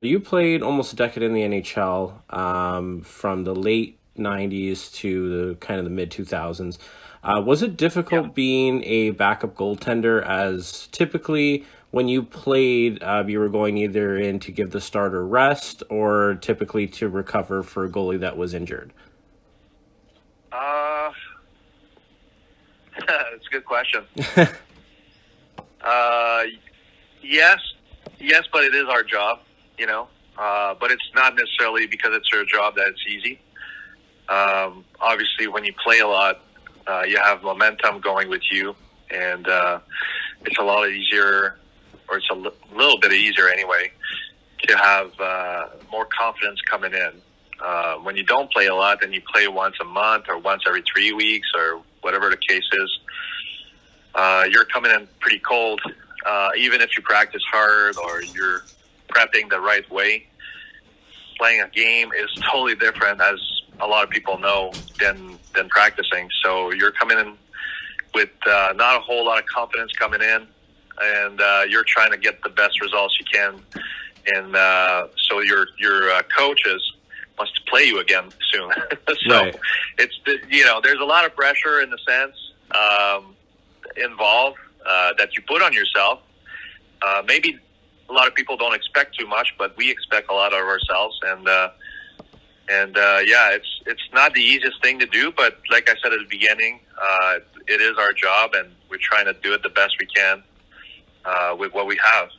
You played almost a decade in the NHL, from the late '90s to the kind of the mid 2000s. Was it Yeah. difficult being a backup goaltender? As typically, when you played, you were going either in to give the starter rest or typically to recover for a goalie that was injured. Uh, it's a good question. Uh, yes, yes, but it is our job, you know. But it's not necessarily because it's our job that it's easy. Obviously, when you play a lot, you have momentum going with you, and it's a lot easier, or it's little bit easier anyway, to have more confidence coming in. When you don't play a lot, then you play once a month or once every 3 weeks or whatever the case is. You're coming in pretty cold, even if you practice hard or you're prepping the right way. Playing a game is totally different, as a lot of people know, than practicing. So you're coming in with not a whole lot of confidence coming in, and you're trying to get the best results you can. And so your coaches wants to play you again soon. So Right. there's a lot of pressure in the sense involved that you put on yourself. Maybe a lot of people don't expect too much, but we expect a lot of ourselves. And yeah, it's not the easiest thing to do, but like I said at the beginning, it is our job, and we're trying to do it the best we can with what we have.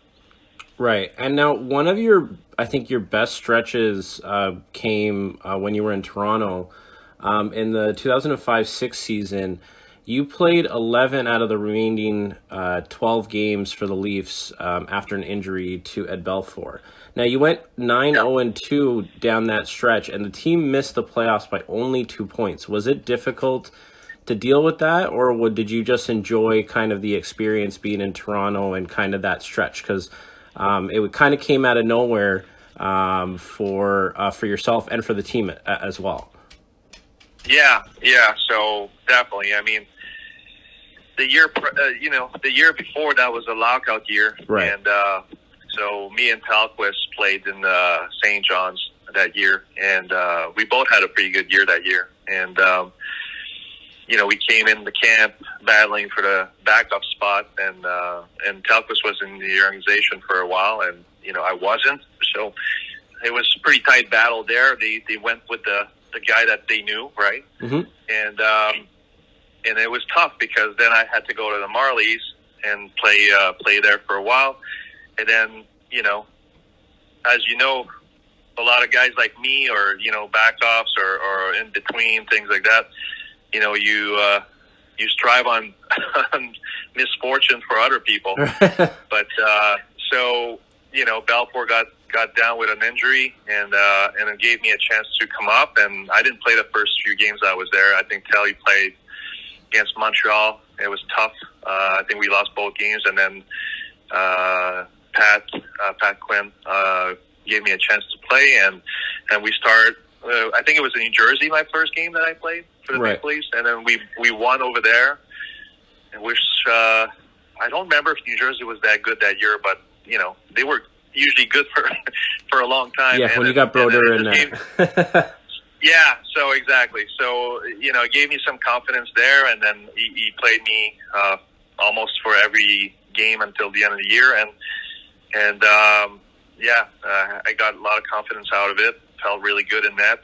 Right. And now one of your, I think your best stretches came when you were in Toronto. In the 2005-6 season, you played 11 out of the remaining 12 games for the Leafs after an injury to Ed Belfour. Now, you went 9 Yeah. 0 and 2 down that stretch, and the team missed the playoffs by only 2 points. Was it difficult to deal with that, or did you just enjoy kind of the experience being in Toronto and kind of that stretch? Because it kind of came out of nowhere for yourself and for the team as well. Yeah, yeah. So definitely, I mean, the year before that was a lockout year, Right. and so me and Talquist played in St. John's that year, and we both had a pretty good year that year. And we came in the camp battling for the backup spot, and Talquist was in the organization for a while, and I wasn't. So it was a pretty tight battle there. They went with the guy that they knew, right? Hmm. And it was tough because then I had to go to the Marlies and play there for a while, and then as you know, a lot of guys like me, or backups, or in between things like that, you strive on, on misfortune for other people. But so Balfour got down with an injury, and it gave me a chance to come up. And I didn't play the first few games I was there. I think Telly played against Montreal. It was tough. I think we lost both games, and then Pat Quinn gave me a chance to play, and we started. I think it was in New Jersey, my first game that I played for the Right. Maple Leafs, and then we won over there. Which I don't remember if New Jersey was that good that year, but they were usually good for for a long time. Yeah, And when you then, got and then Broder it in just gave, there. yeah, so exactly. So it gave me some confidence there, and then he played me almost for every game until the end of the year, and I got a lot of confidence out of it. Felt really good in that,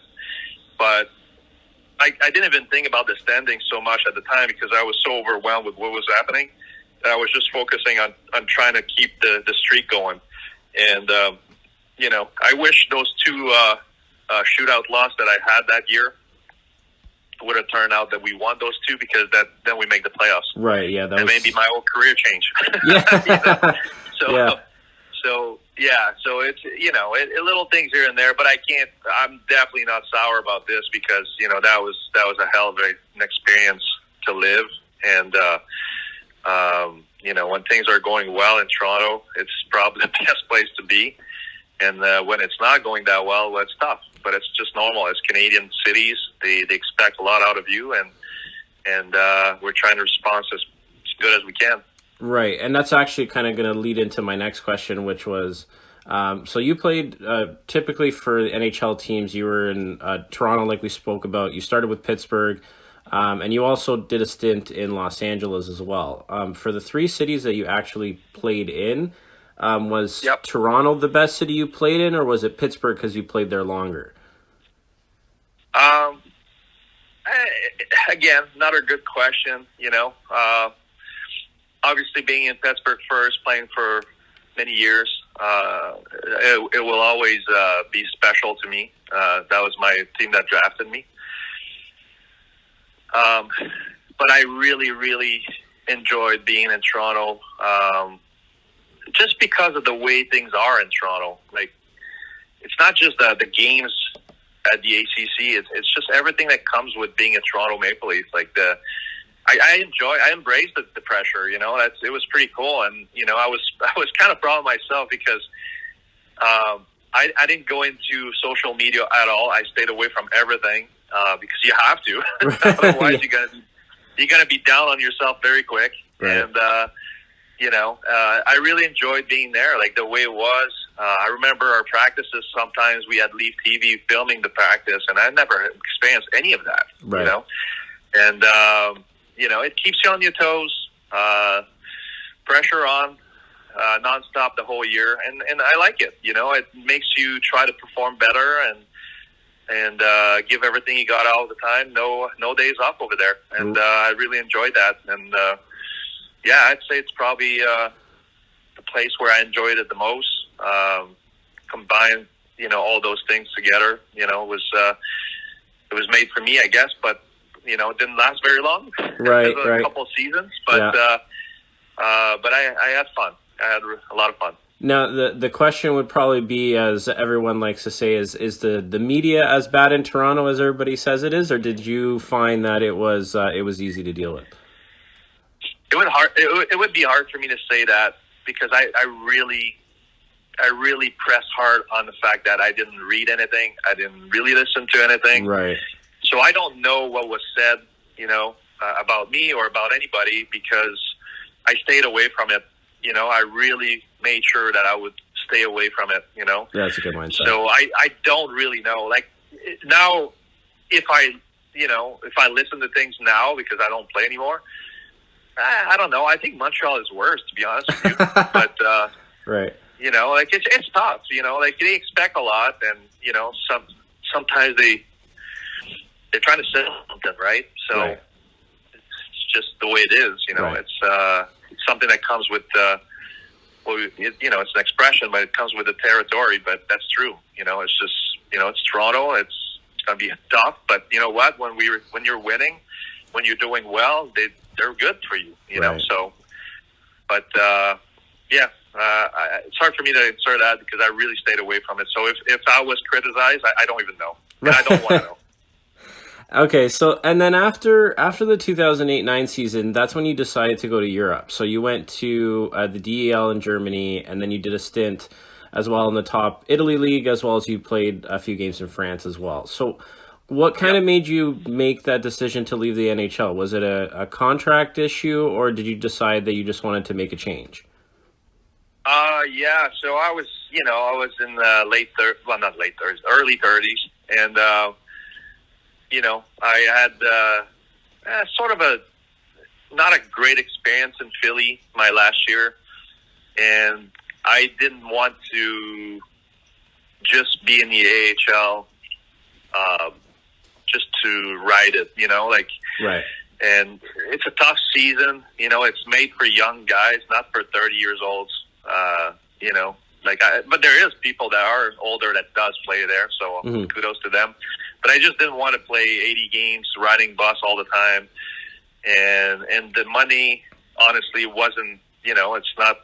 but I didn't even think about the standing so much at the time because I was so overwhelmed with what was happening that I was just focusing on trying to keep the streak going. And I wish those two shootout loss that I had that year would have turned out that we won those two, because then we make the playoffs, Right. Yeah, that and was. maybe my whole career changed. Yeah. So Yeah. so it's little things here and there, but I'm definitely not sour about this, because that was a hell of an experience to live. And when things are going well in Toronto, it's probably the best place to be. And when it's not going that well, it's tough. But it's just normal. It's Canadian cities; they expect a lot out of you, and we're trying to respond as good as we can. Right. And that's actually kind of going to lead into my next question, which was So you played typically for the NHL teams. You were in Toronto, like we spoke about. You started with Pittsburgh, and you also did a stint in Los Angeles as well. For the three cities that you actually played in, was Yep. Toronto the best city you played in, or was it Pittsburgh because you played there longer? Um, Again, another good question. Obviously being in Pittsburgh first, playing for many years, it will always be special to me. That was my team that drafted me. But I really, really enjoyed being in Toronto, just because of the way things are in Toronto. Like, it's not just the games at the ACC. It's just everything that comes with being a Toronto Maple Leaf. Like I embraced the pressure. It was pretty cool. And I was kind of proud of myself because I didn't go into social media at all. I stayed away from everything because you have to. Otherwise, you're gonna be down on yourself very quick. Right. And I really enjoyed being there. Like the way it was. I remember our practices. Sometimes we had Leaf TV filming the practice, and I never experienced any of that. Right. And it keeps you on your toes. Pressure on nonstop the whole year, and I like it. It makes you try to perform better and give everything you got all the time. No days off over there, and I really enjoyed that. And I'd say it's probably the place where I enjoyed it the most. Combine all those things together. It was made for me, I guess, but it didn't last very long. Right. It was a couple of seasons, but I had fun. I had a lot of fun. Now, the question would probably be, as everyone likes to say, is the media as bad in Toronto as everybody says it is, or did you find that it was easy to deal with? It would be hard for me to say that because I really pressed hard on the fact that I didn't read anything. I didn't really listen to anything. Right. So I don't know what was said, about me or about anybody because I stayed away from it. I really made sure that I would stay away from it, Yeah, that's a good mindset. So I don't really know. Like now, if I listen to things now because I don't play anymore, I don't know. I think Montreal is worse, to be honest with you. But, right. It's tough, like they expect a lot and, sometimes they're trying to sell something, right? So right. It's just the way it is, Right. It's something that comes with, it's an expression, but it comes with the territory, but that's true. It's just, it's Toronto. It's going to be tough, but you know what? When you're winning, when you're doing well, they're good for you, Right. So, but, it's hard for me to answer that because I really stayed away from it. So if I was criticized, I don't even know. And I don't want to know. Okay, so and then after the 2008-9 season, that's when you decided to go to Europe. So you went to the DEL in Germany, and then you did a stint as well in the top Italy league, as well as you played a few games in France as well. So what kind of made you make that decision to leave the NHL? Was it a contract issue, or did you decide that you just wanted to make a change? So I was in the early 30s, and I had sort of not a great experience in Philly my last year, and I didn't want to just be in the AHL just to ride it, Right. And it's a tough season, it's made for young guys, not for 30 years olds, but there is people that are older that does play there, so kudos to them. But I just didn't want to play 80 games, riding bus all the time. And the money, honestly, wasn't, it's not,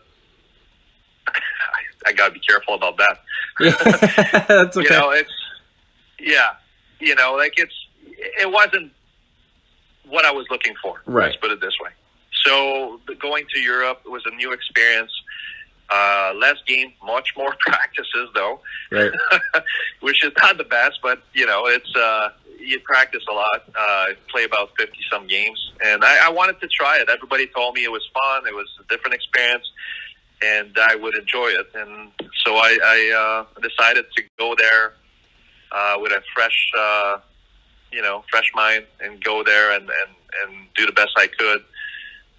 I got to be careful about that. Yeah, that's okay. It wasn't what I was looking for. Right. Let's put it this way. So going to Europe was a new experience. Less game, much more practices though, right. which is not the best, but it's you practice a lot, play about 50 some games, and I wanted to try it. Everybody told me it was fun, it was a different experience, and I would enjoy it. And so I decided to go there with a fresh, fresh mind, and go there and do the best I could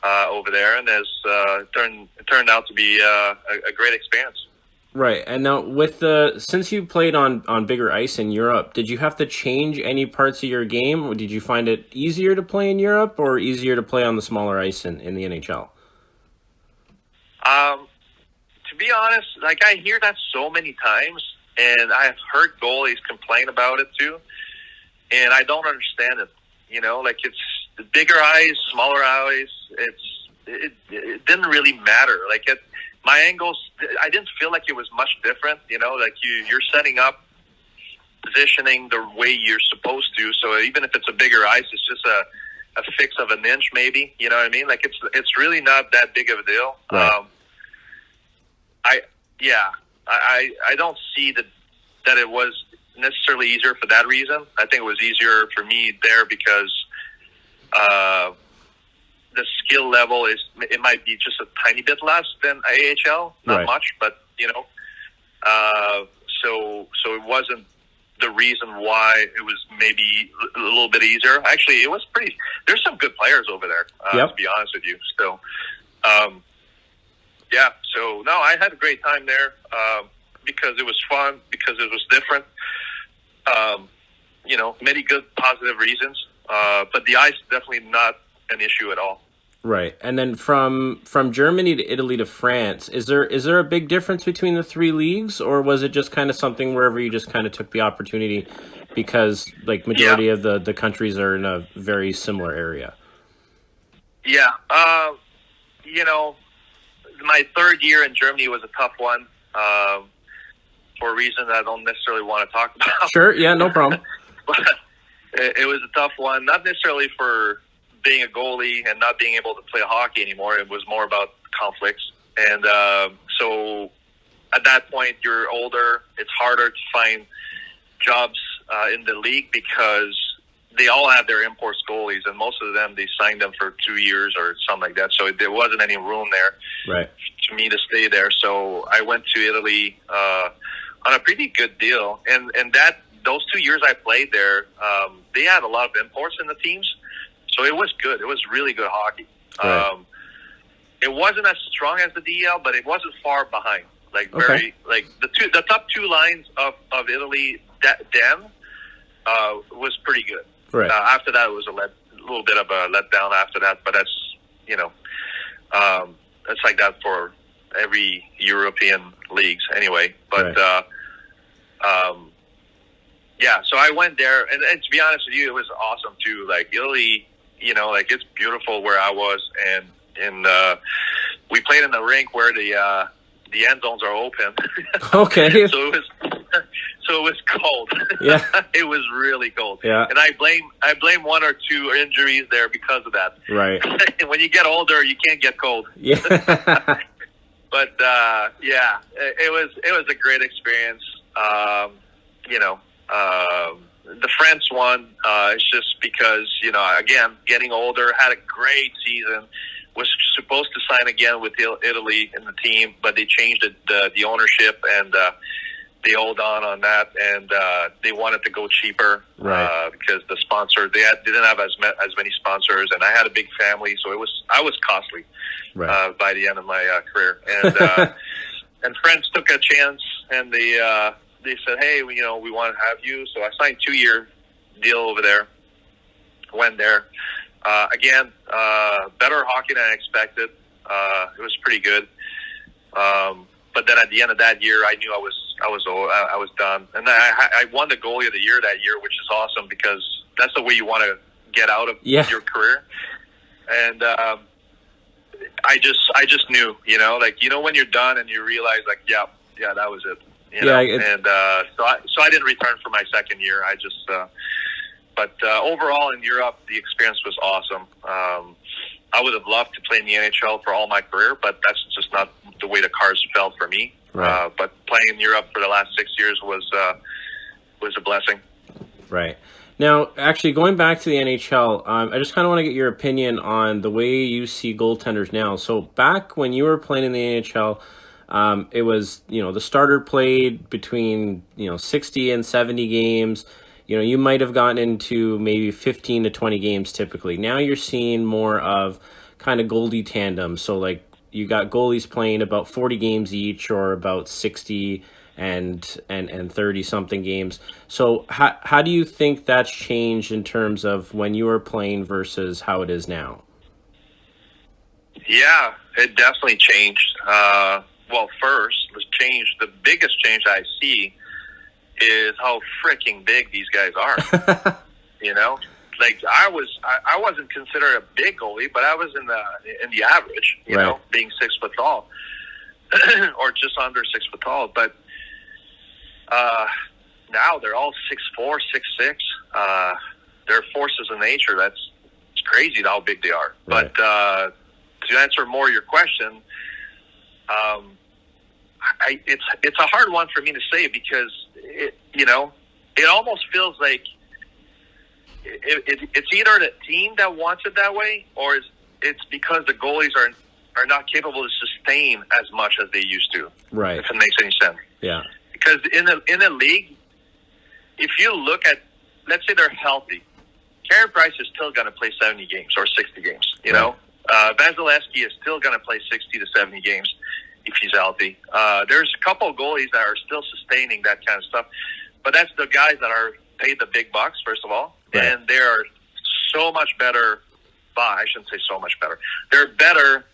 over there. And it turned out to be a great experience. Right. And now since you played on bigger ice in Europe, did you have to change any parts of your game, or did you find it easier to play in Europe or easier to play on the smaller ice in the NHL? To be honest, like, I hear that so many times, and I've heard goalies complain about it too, and I don't understand it. Like, it's the bigger ice, smaller ice. It didn't really matter. Like, my angles, I didn't feel like it was much different. Like, you're setting up, positioning the way you're supposed to. So even if it's a bigger ice, it's just a fix of an inch, maybe. You know what I mean? Like, it's really not that big of a deal. Right. I don't see that it was necessarily easier for that reason. I think it was easier for me there because the skill level it might be just a tiny bit less than AHL, not Right. much, but so it wasn't the reason why it was maybe a little bit easier. Actually, it was pretty. There's some good players over there, Yep. to be honest with you. So, so no, I had a great time there because it was fun, because it was different. Many good positive reasons, but the ice definitely not an issue at all. Right. And then from Germany to Italy to France, is there a big difference between the three leagues, or was it just kind of something wherever you just kind of took the opportunity because, like, majority of the countries are in a very similar area? Yeah. My third year in Germany was a tough one for a reason that I don't necessarily want to talk about. Sure. Yeah, no problem. But it was a tough one, not necessarily for being a goalie and not being able to play hockey anymore. It was more about conflicts. And so at that point, you're older. It's harder to find jobs in the league because they all have their imports goalies, and most of them, they signed them for 2 years or something like that. So there wasn't any room there Right. to me to stay there. So I went to Italy on a pretty good deal. And those 2 years I played there, they had a lot of imports in the teams. So it was good. It was really good hockey. Right. It wasn't as strong as the DL, but it wasn't far behind. Like, Okay. the top two lines of Italy then was pretty good. Right. After that, it was a little bit of a letdown after that, but that's that's like that for every European leagues anyway. But so I went there, and to be honest with you, it was awesome too. Like, Italy, like, it's beautiful where I was, and we played in the rink where the end zones are open. Okay. So it was cold. Yeah. It was really cold. Yeah. And I blame 1 or 2 injuries there because of that. Right. When you get older, you can't get cold. Yeah. But it was a great experience. The France one, it's just because, again, getting older, had a great season, was supposed to sign again with Italy in the team, but they changed the ownership, and they hold on that, and they wanted to go cheaper, Right. because the sponsor, they didn't have as many sponsors, and I had a big family, so I was costly Right. by the end of my career. And and friends took a chance, and they said, hey, we want to have you. So I signed a 2-year deal over there. Went there. Again, better hockey than I expected. It was pretty good. But then at the end of that year, I knew I was done. And I won the goalie of the year that year, which is awesome because that's the way you want to get out of your career. And I just knew, when you're done and you realize, like, yeah, that was it. So I didn't return for my second year. But overall in Europe, the experience was awesome. I would have loved to play in the NHL for all my career, but that's just not the way the cards fell for me. Right. But playing in Europe for the last 6 years was a blessing. Right. Now, actually, going back to the NHL, I just kind of want to get your opinion on the way you see goaltenders now. So back when you were playing in the NHL, it was, the starter played between, 60 and 70 games. You might have gotten into maybe 15 to 20 games typically. Now you're seeing more of kind of goalie tandem. So like you got goalies playing about 40 games each or about 60 and 30 something games. So how do you think that's changed in terms of when you were playing versus how it is now? Yeah, it definitely changed. Well, first, the biggest change I see is how freaking big these guys are. You know, like I wasn't considered a big goalie, but I was in the average. You Right. know, being 6 foot tall, or just under 6 foot tall. But now they're all 6'4", 6'6". They're forces of nature. It's crazy how big they are. Right. But to answer more your question, it's a hard one for me to say because it almost feels like it's either the team that wants it that way, or it's because the goalies are not capable to sustain as much as they used to. Right. If it makes any sense. Yeah. Because in a league, if you look at, let's say they're healthy, Carey Price is still going to play 70 games or 60 games. You know, Vasilevsky is still going to play 60 to 70 games if he's healthy. There's a couple of goalies that are still sustaining that kind of stuff, but that's the guys that are paid the big bucks, first of all, Right. and they're so much better. Well, I shouldn't say so much better. They're better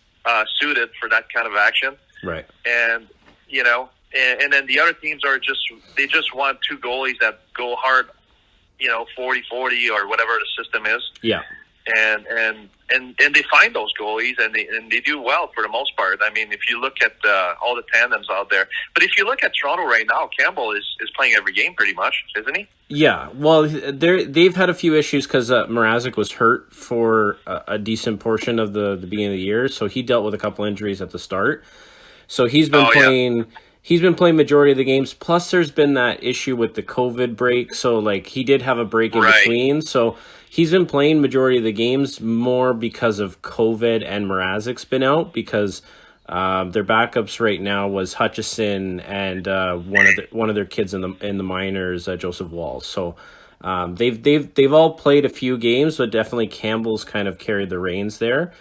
suited for that kind of action, Right. and and then the other teams they just want two goalies that go hard, 40-40 or whatever the system is. Yeah. And they find those goalies and they do well for the most part. I mean, if you look at all the tandems out there, but if you look at Toronto right now, Campbell is playing every game pretty much, isn't he? Yeah, well, they've had a few issues because Mrazek was hurt for a decent portion of the beginning of the year, so he dealt with a couple injuries at the start. So he's been playing. Yeah. He's been playing majority of the games. Plus, there's been that issue with the COVID break. So, like, he did have a break in between. So he's been playing majority of the games more because of COVID, and Mrazek's been out because their backups right now was Hutchison and one of their kids in the minors, Joseph Walls. So they've all played a few games, but definitely Campbell's kind of carried the reins there.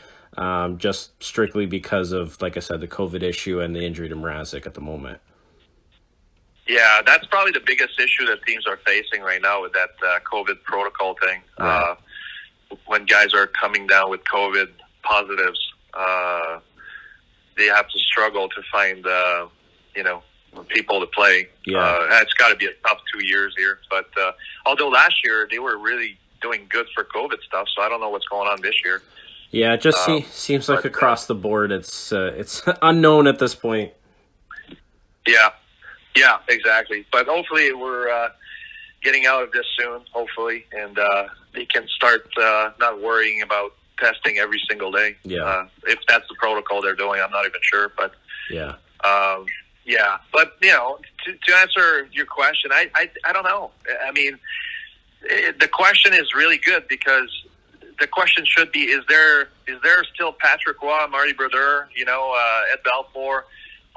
Just strictly because of, like I said, the COVID issue and the injury to Mrazek at the moment. Yeah, that's probably the biggest issue that teams are facing right now with that COVID protocol thing. Right. When guys are coming down with COVID positives, they have to struggle to find, people to play. Yeah. It's got to be a tough 2 years here. But although last year they were really doing good for COVID stuff, so I don't know what's going on this year. Yeah, it just seems like across the board, it's unknown at this point. Yeah, exactly. But hopefully we're getting out of this soon, hopefully, and they can start not worrying about testing every single day. Yeah. If that's the protocol they're doing, I'm not even sure. But yeah. Yeah. But, to answer your question, I don't know. I mean, the question is really good because the question should be: Is there still Patrick Roy, Marty Brodeur, Ed Balfour,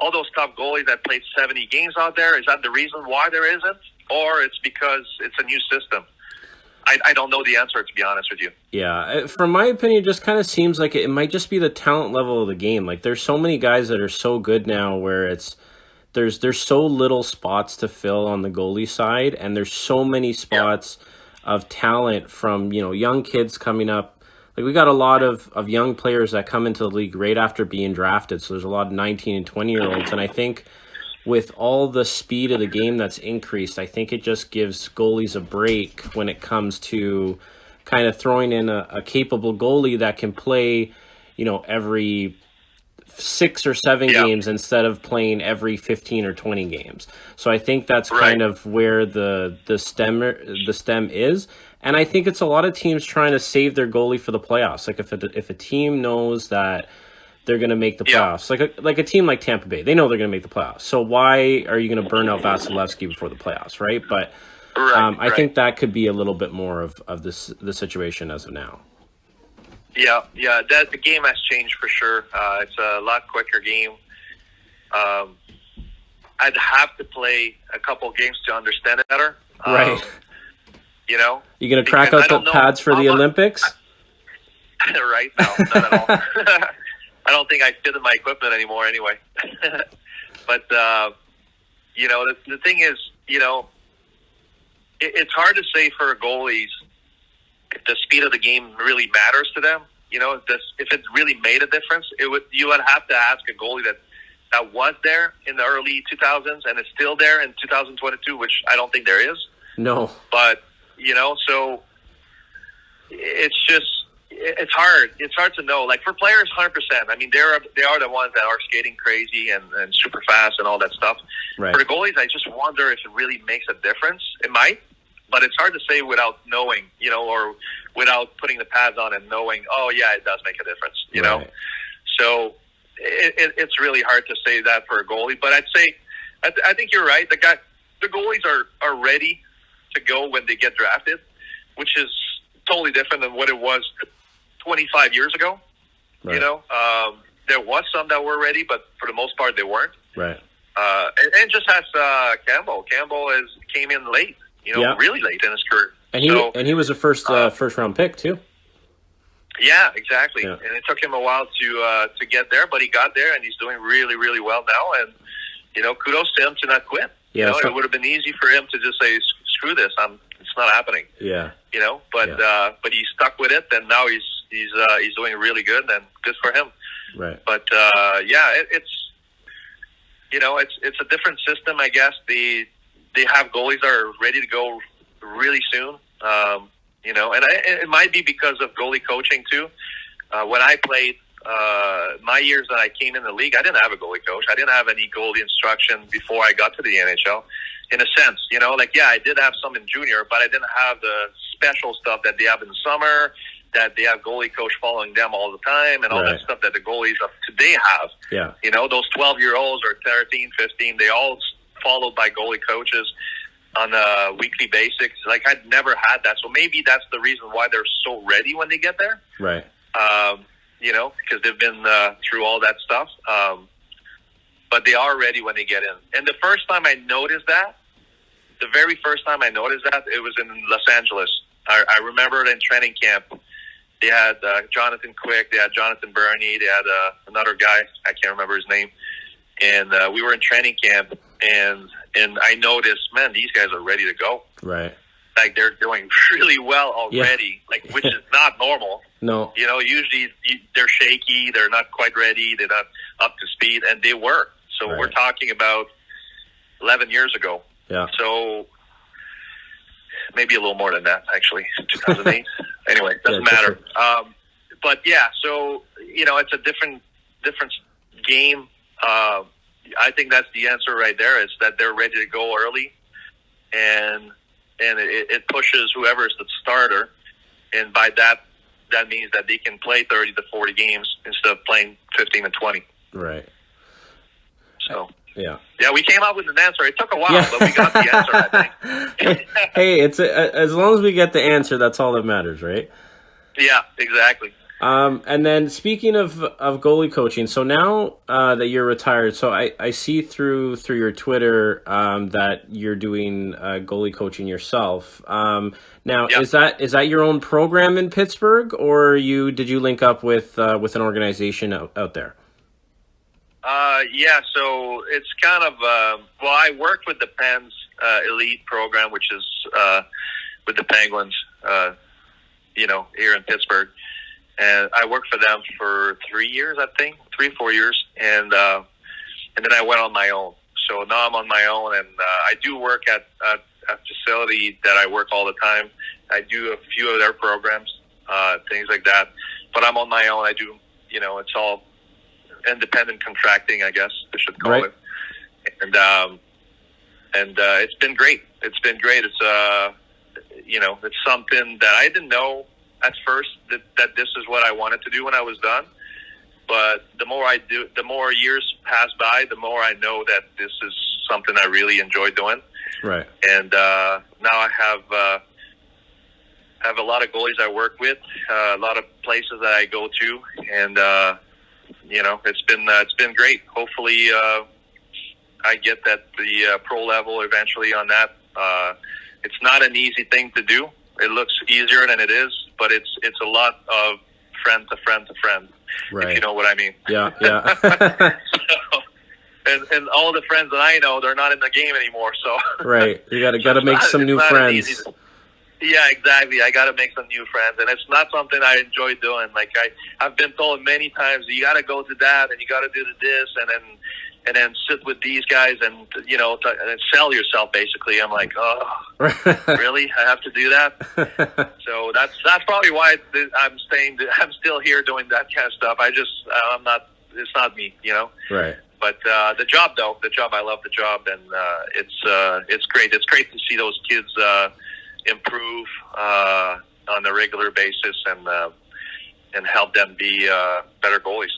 all those top goalies that played 70 games out there? Is that the reason why there isn't, or it's because it's a new system? I don't know the answer, to be honest with you. Yeah, from my opinion, it just kind of seems like it might just be the talent level of the game. Like, there's so many guys that are so good now, where there's so little spots to fill on the goalie side, and there's so many spots. Yeah. Of talent from, young kids coming up. Like, we got a lot of young players that come into the league right after being drafted. So there's a lot of 19 and 20-year-olds. And I think with all the speed of the game that's increased, I think it just gives goalies a break when it comes to kind of throwing in a capable goalie that can play, every 6 or 7 games instead of playing every 15 or 20 games. So I think that's kind of where the stem is. And I think it's a lot of teams trying to save their goalie for the playoffs. Like, if a team knows that they're going to make the playoffs, like a team like Tampa Bay, they know they're going to make the playoffs. So why are you going to burn out Vasilevsky before the playoffs, right? But I think that could be a little bit more of the situation as of now. Yeah. That the game has changed for sure. It's a lot quicker game. I'd have to play a couple games to understand it better. Right. You know, you gonna crack out the pads for the Olympics? Right? No, not at all. I don't think I fit in my equipment anymore anyway. But, you know, the thing is, you know, it's hard to say for goalies if the speed of the game really matters to them. You know, if it really made a difference, you would have to ask a goalie that was there in the early 2000s and is still there in 2022, which I don't think there is. No. But, you know, so it's just, it's hard. It's hard to know. Like for players, 100%. I mean, they are the ones that are skating crazy and super fast and all that stuff. Right. For the goalies, I just wonder if it really makes a difference. It might, but it's hard to say without knowing, you know, or without putting the pads on and knowing, oh yeah, it does make a difference, you know? So it's really hard to say that for a goalie, but I'd say, I think you're right. The goalies are ready to go when they get drafted, which is totally different than what it was 25 years ago. Right. You know, there was some that were ready, but for the most part, they weren't. Right. And just as Campbell came in late, you know, really late in his career. And he was a first round pick too. Yeah, exactly. Yeah. And it took him a while to get there, but he got there, and he's doing really, really well now. And you know, kudos to him to not quit. Yeah, you know, it would have been easy for him to just say, "Screw this, it's not happening." Yeah. You know, but he stuck with it, and now he's doing really good, and good for him. Right. But it's you know, it's a different system, I guess. They have goalies that are ready to go really soon. You know, and it might be because of goalie coaching too. When I played my years that I came in the league, I didn't have a goalie coach. I didn't have any goalie instruction before I got to the NHL. In a sense, you know, like, yeah, I did have some in junior, but I didn't have the special stuff that they have in the summer, that they have goalie coach following them all the time, and all that stuff that the goalies of today have. Yeah. You know, those 12-year-olds or 13, 15, they all followed by goalie coaches on a weekly basis. Like, I'd never had that. So maybe that's the reason why they're so ready when they get there. Right. You know, because they've been through all that stuff. But they are ready when they get in. And the first time I noticed that, it was in Los Angeles. I remember it in training camp. They had Jonathan Quick, they had Jonathan Burney, they had another guy, I can't remember his name. And we were in training camp, and I noticed, man, these guys are ready to go. Right. Like, they're doing really well already, like, which is not normal. No. You know, usually they're shaky, they're not quite ready, they're not up to speed, and they were. So we're talking about 11 years ago. Yeah. So maybe a little more than that, actually, 2008. Anyway, doesn't matter. Sure. But yeah, so, you know, it's a different game. I think that's the answer right there, is that they're ready to go early, and it pushes whoever is the starter, and by that means that they can play 30 to 40 games instead of playing 15 to 20. Right. So yeah, we came up with an answer. It took a while, but we got the answer, I think. Hey, it's as long as we get the answer, that's all that matters, right? Yeah, exactly. And then speaking of goalie coaching, so now that you're retired, so I see through your Twitter that you're doing goalie coaching yourself. Now, is that your own program in Pittsburgh, or did you link up with an organization out there? Yeah, so it's kind of I worked with the Pens Elite program, which is with the Penguins, you know, here in Pittsburgh. And I worked for them for 3 years, I think, 3-4 years, and then I went on my own. So now I'm on my own, and I do work at a facility that I work all the time. I do a few of their programs, things like that. But I'm on my own. I do, you know, it's all independent contracting, I guess I should call it. And it's been great. It's been great. It's you know, it's something that I didn't know at first that this is what I wanted to do when I was done. But the more I do, the more years pass by, the more I know that this is something I really enjoy doing. Right. And now I have a lot of goalies I work with, a lot of places that I go to, and it's been great. Hopefully, I get at the pro level eventually on that. It's not an easy thing to do. It looks easier than it is, but it's a lot of friend to friend to friend. Right. If you know what I mean. Yeah, yeah. And all the friends that I know, they're not in the game anymore. So right, you got to make some new friends. Yeah, exactly. I got to make some new friends, and it's not something I enjoy doing. Like I've been told many times, you got to go to that, and you got to do this, and then sit with these guys, and and sell yourself. Basically, I'm like, oh, really? I have to do that? So that's probably why I'm staying. I'm still here doing that kind of stuff. I'm not. It's not me, Right. But the job, I love the job, and it's great. It's great to see those kids improve on a regular basis and help them be better goalies.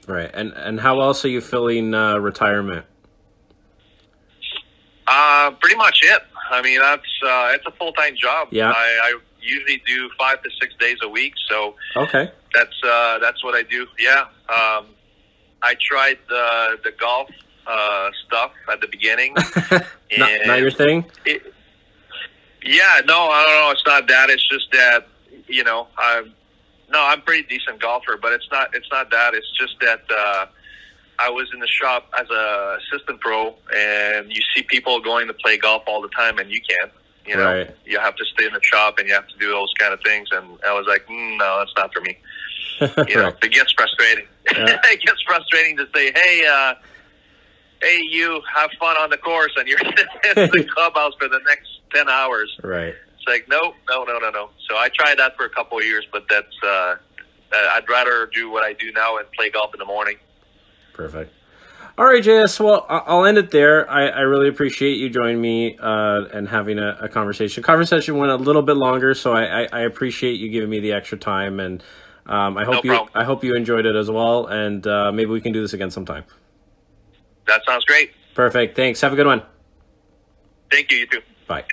Right. And how else are you filling retirement? Pretty much it. I mean, it's a full-time job. Yeah. I usually do 5 to 6 days a week, so okay. That's what I do. Yeah. I tried the golf stuff at the beginning. not your thing? Yeah, no, I don't know. It's not that. It's just that, I'm pretty decent golfer, but it's not that. It's just that I was in the shop as a assistant pro, and you see people going to play golf all the time, and you can't. Right. You have to stay in the shop, and you have to do those kind of things. And I was like, no, that's not for me. Right. It gets frustrating. Yeah. It gets frustrating to say, hey, you have fun on the course, and you're in the clubhouse for the next 10 hours. Right. It's like, no. So I tried that for a couple of years, but that's I'd rather do what I do now and play golf in the morning. Perfect. All right, JS. Well, I'll end it there. I really appreciate you joining me and having a conversation. Conversation went a little bit longer, so I appreciate you giving me the extra time, and I hope you enjoyed it as well. And maybe we can do this again sometime. That sounds great. Perfect. Thanks. Have a good one. Thank you. You too. Bye.